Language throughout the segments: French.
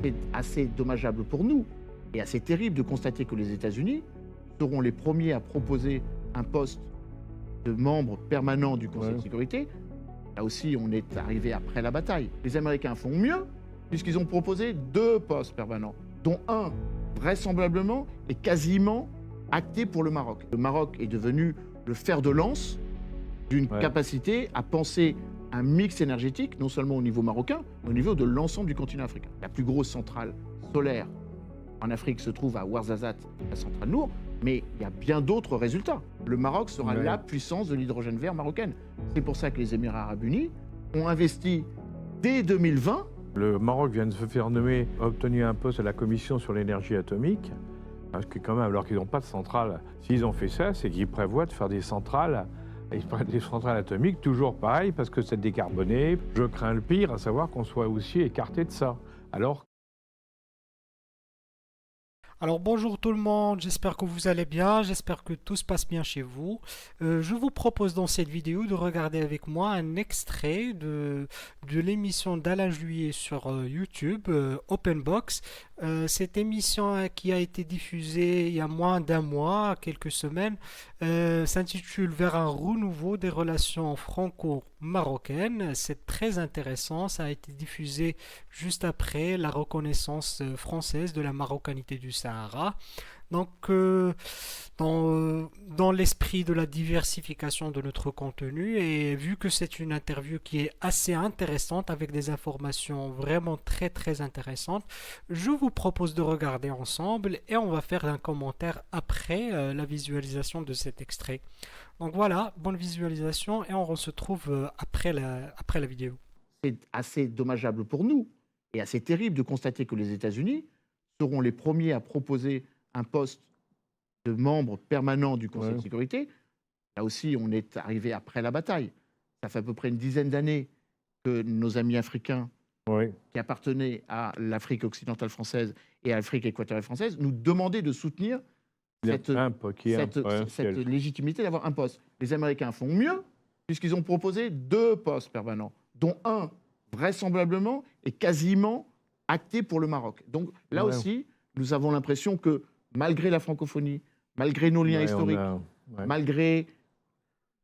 C'est assez dommageable pour nous et assez terrible de constater que les États-Unis seront les premiers à proposer un poste de membre permanent du Conseil de sécurité. Là aussi, on est arrivé après la bataille. Les Américains font mieux puisqu'ils ont proposé 2 postes permanents, dont un, vraisemblablement, est quasiment acté pour le Maroc. Le Maroc est devenu le fer de lance d'une capacité à penser un mix énergétique, non seulement au niveau marocain, mais au niveau de l'ensemble du continent africain. La plus grosse centrale solaire en Afrique se trouve à Ouarzazate, la centrale Nour, mais il y a bien d'autres résultats. Le Maroc sera la puissance de l'hydrogène vert marocaine. C'est pour ça que les Émirats arabes unis ont investi dès 2020. Le Maroc vient de se faire nommer, a obtenu un poste à la Commission sur l'énergie atomique, parce que quand même, alors qu'ils n'ont pas de centrale, s'ils ont fait ça, c'est qu'ils prévoient de faire des centrales atomiques, toujours pareil, parce que c'est décarboné. Je crains le pire, à savoir qu'on soit aussi écarté de ça. Alors bonjour tout le monde, j'espère que vous allez bien, j'espère que tout se passe bien chez vous. Je vous propose dans cette vidéo de regarder avec moi un extrait de l'émission d'Alain Juillet sur YouTube, Open Box. Cette émission qui a été diffusée il y a moins d'un mois, quelques semaines, s'intitule Vers un renouveau des relations franco-marocaines. C'est très intéressant, ça a été diffusé juste après la reconnaissance française de la marocanité du Sahara. Donc, dans l'esprit de la diversification de notre contenu, et vu que c'est une interview qui est assez intéressante, avec des informations vraiment très très intéressantes, je vous propose de regarder ensemble et on va faire un commentaire après la visualisation de cet extrait. Donc voilà, bonne visualisation et on se retrouve après la vidéo. C'est assez dommageable pour nous et assez terrible de constater que les États-Unis seront les premiers à proposer un poste de membre permanent du Conseil de sécurité. Là aussi, on est arrivé après la bataille. Ça fait à peu près une dizaine d'années que nos amis africains qui appartenaient à l'Afrique occidentale française et à l'Afrique équatoriale française nous demandaient de soutenir cette légitimité d'avoir un poste. Les Américains font mieux puisqu'ils ont proposé 2 postes permanents, dont un, vraisemblablement, est quasiment acté pour le Maroc. Donc là aussi, nous avons l'impression que malgré la francophonie, malgré nos liens historiques, malgré,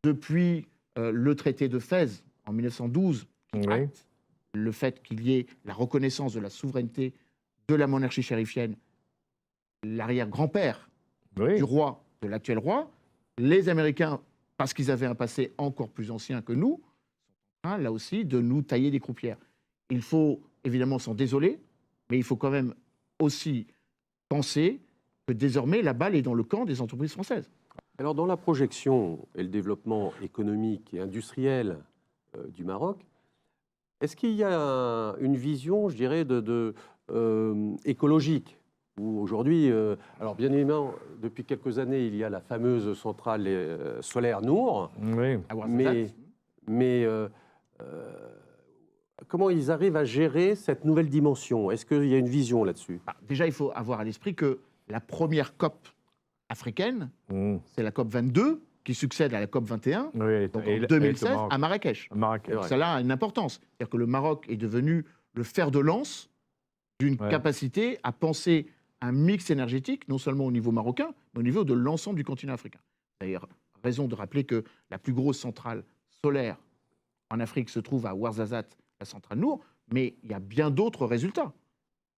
depuis le traité de Fès en 1912, qui acte le fait qu'il y ait la reconnaissance de la souveraineté de la monarchie chérifienne, l'arrière-grand-père du roi, de l'actuel roi, les Américains, parce qu'ils avaient un passé encore plus ancien que nous, sont en train, là aussi, de nous tailler des croupières. Il faut évidemment s'en désoler, mais il faut quand même aussi penser que désormais, la balle est dans le camp des entreprises françaises. Alors, dans la projection et le développement économique et industriel du Maroc, est-ce qu'il y a une vision, je dirais, écologique où aujourd'hui, alors bien évidemment, depuis quelques années, il y a la fameuse centrale solaire Nour, mais comment ils arrivent à gérer cette nouvelle dimension? Est-ce qu'il y a une vision là-dessus? Déjà, il faut avoir à l'esprit que la première COP africaine, c'est la COP 22, qui succède à la COP 21, donc en 2016, à Marrakech. Donc, cela a une importance. C'est-à-dire que le Maroc est devenu le fer de lance d'une capacité à penser un mix énergétique, non seulement au niveau marocain, mais au niveau de l'ensemble du continent africain. D'ailleurs, raison de rappeler que la plus grosse centrale solaire en Afrique se trouve à Ouarzazate, la centrale Nour, mais il y a bien d'autres résultats.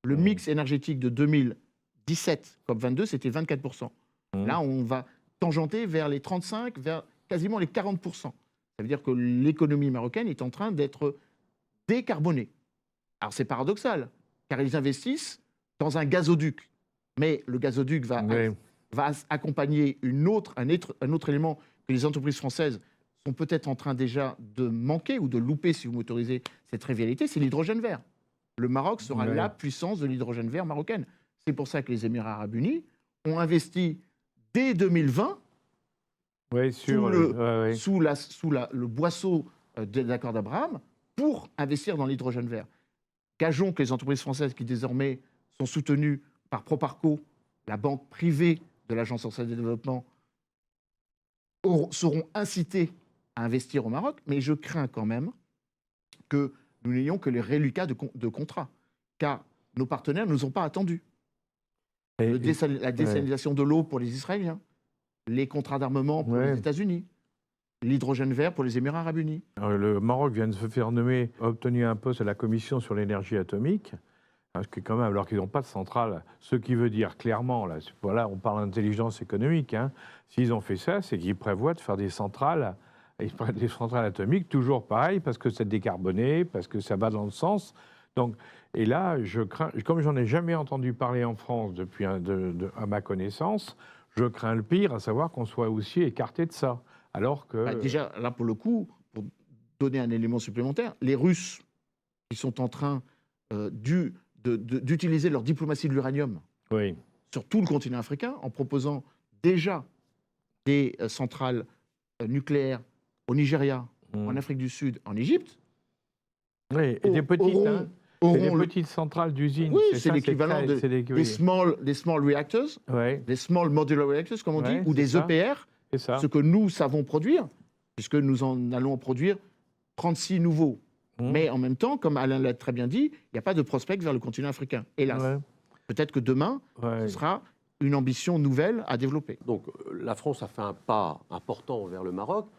Le mix énergétique de 2017, COP22, c'était 24%. Là, on va tangenter vers les 35%, vers quasiment les 40%. Ça veut dire que l'économie marocaine est en train d'être décarbonée. Alors, c'est paradoxal, car ils investissent dans un gazoduc. Mais le gazoduc va accompagner un autre élément que les entreprises françaises sont peut-être en train déjà de manquer ou de louper, si vous m'autorisez cette trivialité, c'est l'hydrogène vert. Le Maroc sera la puissance de l'hydrogène vert marocaine. C'est pour ça que les Émirats arabes unis ont investi dès 2020 sous le boisseau de l'accord d'Abraham pour investir dans l'hydrogène vert. Gageons que les entreprises françaises qui désormais sont soutenues par Proparco, la banque privée de l'Agence française de développement, seront incitées à investir au Maroc, mais je crains quand même que nous n'ayons que les reliquats de contrats. Car nos partenaires ne nous ont pas attendus. La désalinisation de l'eau pour les Israéliens, les contrats d'armement pour les États-Unis, l'hydrogène vert pour les Émirats arabes unis. Alors, le Maroc vient de se faire nommer, a obtenu un poste à la Commission sur l'énergie atomique, parce que quand même, alors qu'ils n'ont pas de centrale, ce qui veut dire clairement, là, voilà, on parle d'intelligence économique, hein, s'ils ont fait ça, c'est qu'ils prévoient de faire des centrales atomiques, toujours pareil, parce que c'est décarboné, parce que ça va dans le sens. Donc, et là, je crains, comme j'en ai jamais entendu parler en France depuis à ma connaissance, je crains le pire, à savoir qu'on soit aussi écarté de ça. Alors que... déjà, là, pour le coup, pour donner un élément supplémentaire, les Russes qui sont en train d'utiliser leur diplomatie de l'uranium sur tout le continent africain, en proposant déjà des centrales nucléaires au Nigeria, en Afrique du Sud, en Égypte. Oui, et des petites, petites centrales d'usines. Oui, c'est l'équivalent des small reactors, des small modular reactors, comme on dit, ou des EPR, ce que nous savons produire, puisque nous en allons produire 36 nouveaux. Mais en même temps, comme Alain l'a très bien dit, il n'y a pas de prospect vers le continent africain, hélas. Peut-être que demain, ce sera une ambition nouvelle à développer. Donc la France a fait un pas important vers le Maroc.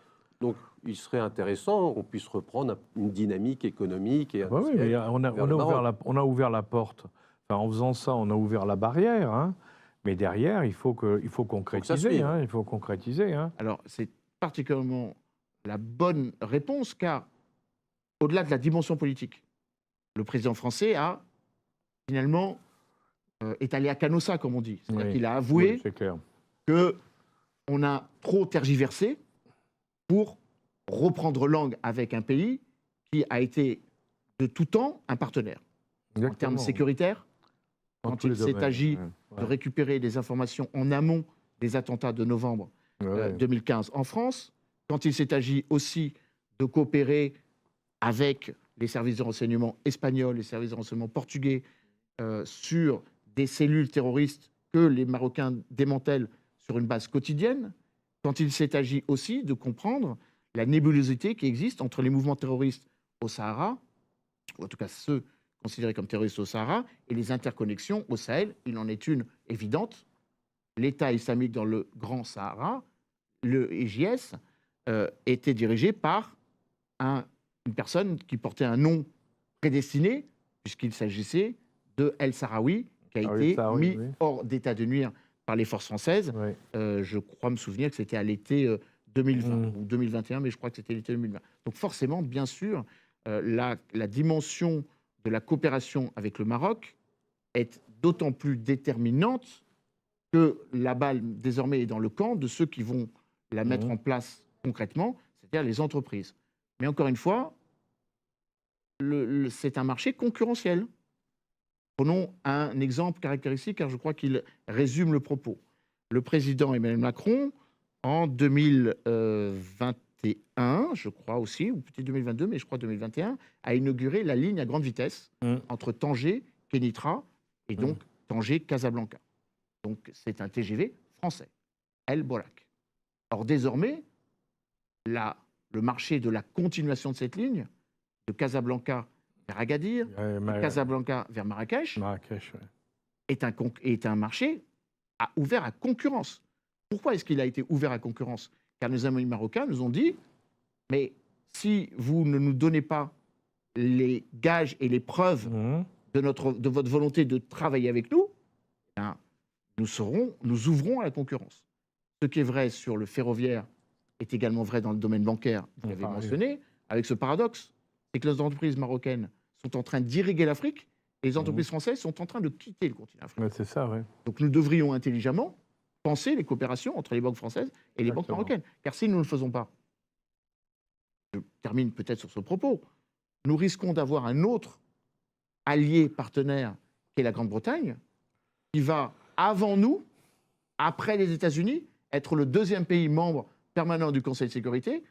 Donc, il serait intéressant qu'on puisse reprendre une dynamique économique et industrielle. Oui, mais on a ouvert la porte. Enfin, en faisant ça, on a ouvert la barrière. Hein. Mais derrière, il faut concrétiser. Il faut concrétiser. Hein. Alors, c'est particulièrement la bonne réponse, car au-delà de la dimension politique, le président français a finalement est allé à Canossa, comme on dit. C'est-à-dire qu'il a avoué qu'on a trop tergiversé pour reprendre langue avec un pays qui a été de tout temps un partenaire. En termes sécuritaires, quand il s'est agi de récupérer des informations en amont des attentats de novembre 2015 en France, quand il s'est agi aussi de coopérer avec les services de renseignement espagnols, les services de renseignement portugais, sur des cellules terroristes que les Marocains démantèlent sur une base quotidienne, quand il s'est agi aussi de comprendre la nébulosité qui existe entre les mouvements terroristes au Sahara, ou en tout cas ceux considérés comme terroristes au Sahara, et les interconnexions au Sahel. Il en est une évidente. L'État islamique dans le Grand Sahara, le EJS, était dirigé par une personne qui portait un nom prédestiné, puisqu'il s'agissait de El Sahraoui, qui a été mis hors d'état de nuire par les forces françaises. Je crois me souvenir que c'était à l'été 2020 ou 2021, mais je crois que c'était l'été 2020. Donc forcément, bien sûr, la dimension de la coopération avec le Maroc est d'autant plus déterminante que la balle désormais est dans le camp de ceux qui vont la mettre en place concrètement, c'est-à-dire les entreprises. Mais encore une fois, c'est un marché concurrentiel. Prenons un exemple caractéristique, car je crois qu'il résume le propos. Le président Emmanuel Macron, en 2021, je crois aussi, ou peut-être 2022, mais je crois 2021, a inauguré la ligne à grande vitesse entre Tanger, Kénitra, et donc Tanger-Casablanca. Donc c'est un TGV français, El Borak. Or désormais, le marché de la continuation de cette ligne, de Casablanca vers Agadir, Casablanca vers Marrakech, est un marché ouvert à concurrence. Pourquoi est-ce qu'il a été ouvert à concurrence? Car nos amis marocains nous ont dit, mais si vous ne nous donnez pas les gages et les preuves de votre volonté de travailler avec nous, ben, nous ouvrons à la concurrence. Ce qui est vrai sur le ferroviaire est également vrai dans le domaine bancaire, vous l'avez mentionné, avec ce paradoxe, c'est que les entreprises marocaines sont en train d'irriguer l'Afrique et les entreprises françaises sont en train de quitter le continent africain. C'est ça, oui. Donc nous devrions intelligemment penser les coopérations entre les banques françaises et les banques marocaines. Car si nous ne le faisons pas, je termine peut-être sur ce propos, nous risquons d'avoir un autre allié partenaire qui est la Grande-Bretagne, qui va, avant nous, après les États-Unis, être le deuxième pays membre permanent du Conseil de sécurité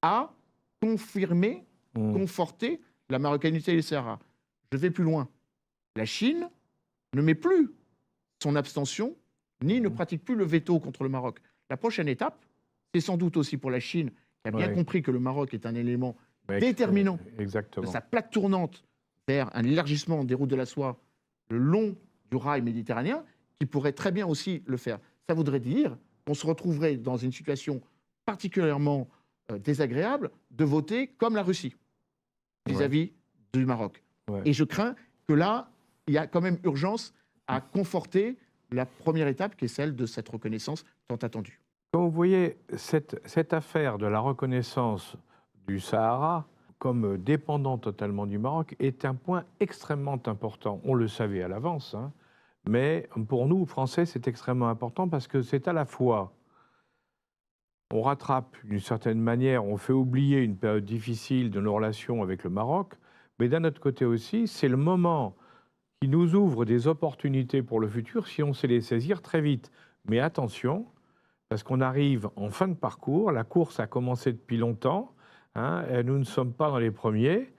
à confirmer, conforter la marocanité et le Sahara. Je vais plus loin. La Chine ne met plus son abstention, ni ne pratique plus le veto contre le Maroc. La prochaine étape, c'est sans doute aussi pour la Chine, qui a bien compris que le Maroc est un élément déterminant de sa plaque tournante vers un élargissement des routes de la soie le long du rail méditerranéen qui pourrait très bien aussi le faire. Ça voudrait dire qu'on se retrouverait dans une situation particulièrement désagréable de voter comme la Russie vis-à-vis du Maroc. Ouais. Et je crains que là, il y a quand même urgence à conforter la première étape qui est celle de cette reconnaissance tant attendue. Quand vous voyez cette affaire de la reconnaissance du Sahara comme dépendant totalement du Maroc est un point extrêmement important. On le savait à l'avance, hein, mais pour nous, Français, c'est extrêmement important parce que c'est à la fois, on rattrape d'une certaine manière, on fait oublier une période difficile de nos relations avec le Maroc, mais d'un autre côté aussi, c'est le moment qui nous ouvre des opportunités pour le futur si on sait les saisir très vite. Mais attention, parce qu'on arrive en fin de parcours, la course a commencé depuis longtemps, hein, et nous ne sommes pas dans les premiers,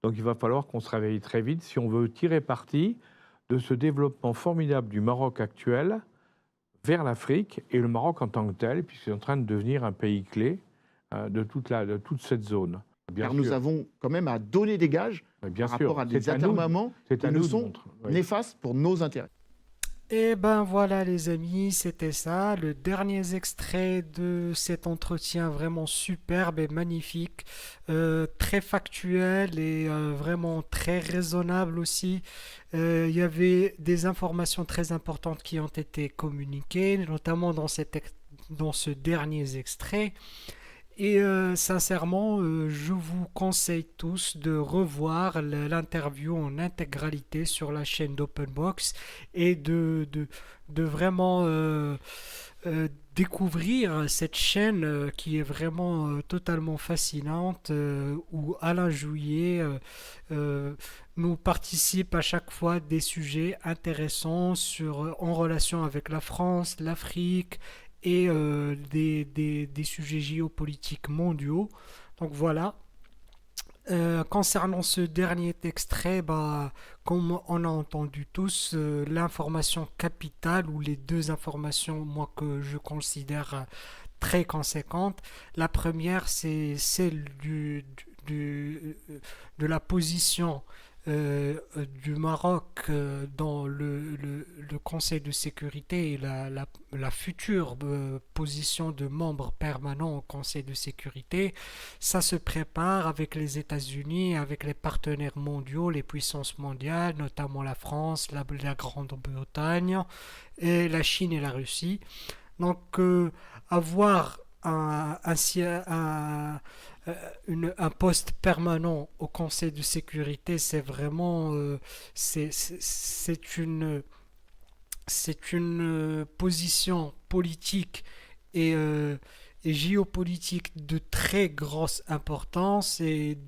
donc il va falloir qu'on se réveille très vite si on veut tirer parti de ce développement formidable du Maroc actuel vers l'Afrique et le Maroc en tant que tel, puisqu'il est en train de devenir un pays clé de toute cette zone. Car nous avons quand même à donner des gages par rapport à des atermoiements qui nous sont néfastes pour nos intérêts. Et ben voilà les amis, c'était ça, le dernier extrait de cet entretien vraiment superbe et magnifique, très factuel et vraiment très raisonnable aussi. Il y avait des informations très importantes qui ont été communiquées, notamment dans ce dernier extrait. Et sincèrement, je vous conseille tous de revoir l'interview en intégralité sur la chaîne d'Openbox et de vraiment découvrir cette chaîne qui est vraiment totalement fascinante, où Alain Jouyet nous participe à chaque fois des sujets intéressants en relation avec la France, l'Afrique, et des sujets géopolitiques mondiaux. Donc voilà. Concernant ce dernier extrait, comme on a entendu tous, l'information capitale ou les deux informations moi que je considère très conséquentes. La première, c'est celle de la position du Maroc dans le Conseil de sécurité et la future position de membre permanent au Conseil de sécurité. Ça se prépare avec les États-Unis, avec les partenaires mondiaux, les puissances mondiales, notamment la France, la Grande-Bretagne, et la Chine et la Russie. Donc avoir un poste permanent au Conseil de sécurité, c'est vraiment c'est une position politique et géopolitique de très grosse importance, et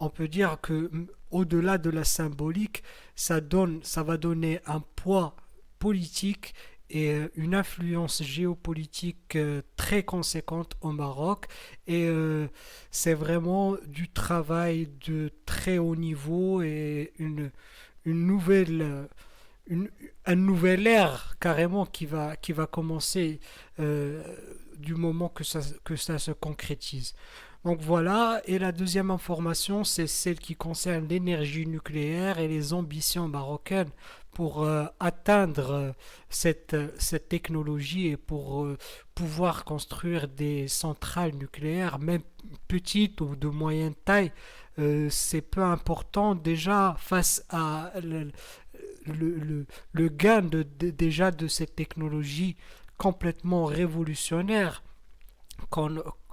on peut dire que au-delà de la symbolique, ça va donner un poids politique et une influence géopolitique très conséquente au Maroc, et c'est vraiment du travail de très haut niveau et un nouvel ère carrément qui va commencer du moment que ça se concrétise. Donc voilà, et la deuxième information, c'est celle qui concerne l'énergie nucléaire et les ambitions marocaines pour atteindre cette technologie et pour pouvoir construire des centrales nucléaires, même petites ou de moyenne taille. C'est peu important déjà face à le gain déjà de cette technologie complètement révolutionnaire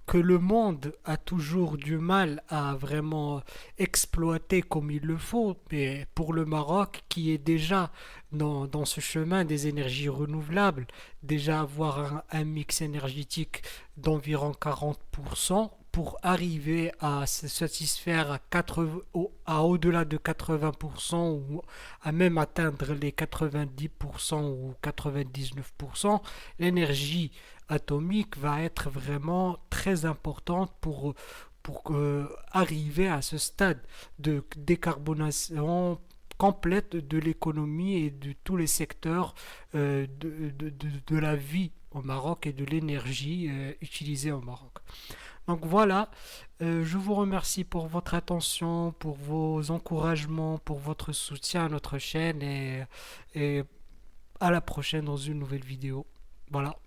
que le monde a toujours du mal à vraiment exploiter comme il le faut, mais pour le Maroc qui est déjà dans ce chemin des énergies renouvelables, déjà avoir un mix énergétique d'environ 40% pour arriver à se satisfaire à au-delà de 80% ou à même atteindre les 90% ou 99%, l'énergie atomique va être vraiment très importante pour arriver à ce stade de décarbonation complète de l'économie et de tous les secteurs de la vie au Maroc et de l'énergie utilisée au Maroc. Donc voilà, je vous remercie pour votre attention, pour vos encouragements, pour votre soutien à notre chaîne et à la prochaine dans une nouvelle vidéo. Voilà.